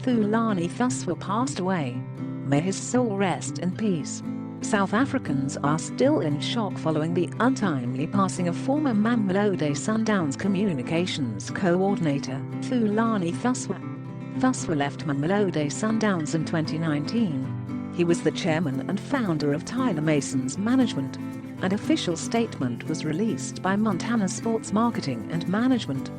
Thulani Thuswa passed away. May his soul rest in peace. South Africans are still in shock following the untimely passing of former Mamelodi Sundowns communications coordinator, Thulani Thuswa. Thuswa left Mamelodi Sundowns in 2019. He was the chairman and founder of Tyler Mason's management. An official statement was released by Montana Sports Marketing and Management.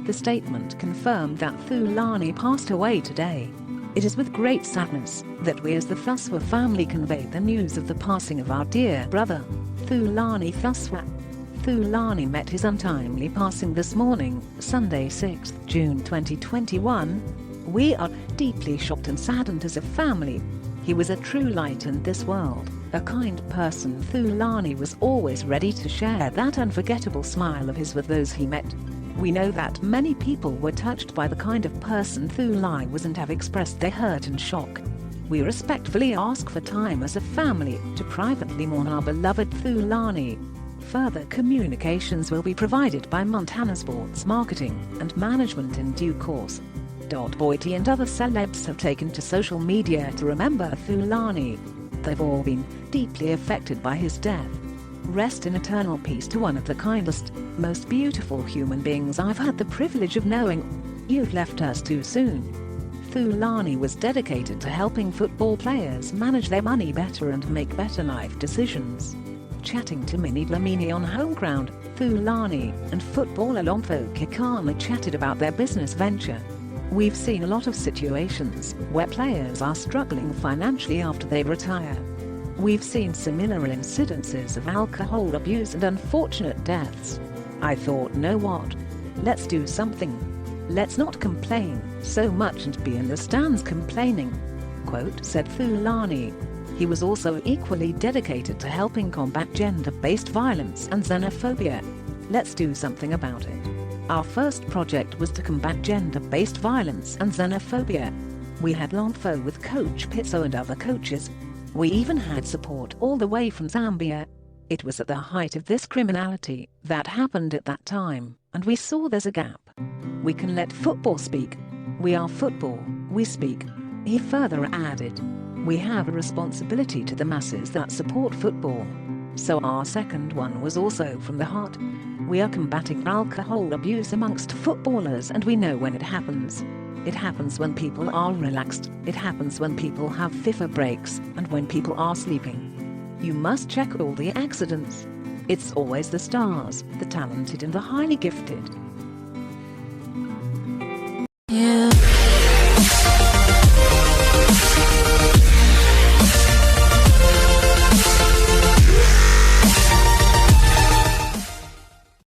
The statement confirmed that Thulani passed away today. It is with great sadness that we as the Thuswa family convey the news of the passing of our dear brother, Thulani Thuswa. Thulani met his untimely passing this morning, Sunday 6 June 2021. We are deeply shocked and saddened as a family. He was a true light in this world, a kind person. Thulani was always ready to share that unforgettable smile of his with those he met. We know that many people were touched by the kind of person Thulani was and have expressed their hurt and shock. We respectfully ask for time as a family to privately mourn our beloved Thulani. Further communications will be provided by Montana Sports Marketing and Management in due course. Boity and other celebs have taken to social media to remember Thulani. They've all been deeply affected by his death. Rest in eternal peace to one of the kindest, most beautiful human beings I've had the privilege of knowing. You've left us too soon. Thulani was dedicated to helping football players manage their money better and make better life decisions. Chatting to Minnie Dlamini on home ground, Thulani and footballer Lomfo Kekana chatted about their business venture. We've seen a lot of situations where players are struggling financially after they retire. We've seen similar incidences of alcohol abuse and unfortunate deaths. I thought, know what? Let's do something. Let's not complain so much and be in the stands complaining," said Thulani. He was also equally dedicated to helping combat gender-based violence and xenophobia. Let's do something about it. Our first project was to combat gender-based violence and xenophobia. We had Lomfo with Coach Pitso and other coaches. We even had support all the way from Zambia. It was at the height of this criminality that happened at that time, and we saw there's a gap. We can let football speak. We are football, we speak. He further added, we have a responsibility to the masses that support football. So our second one was also from the heart. We are combating alcohol abuse amongst footballers, and we know when it happens. It happens when people are relaxed, it happens when people have FIFA breaks, and when people are sleeping. You must check all the accidents. It's always the stars, the talented and the highly gifted.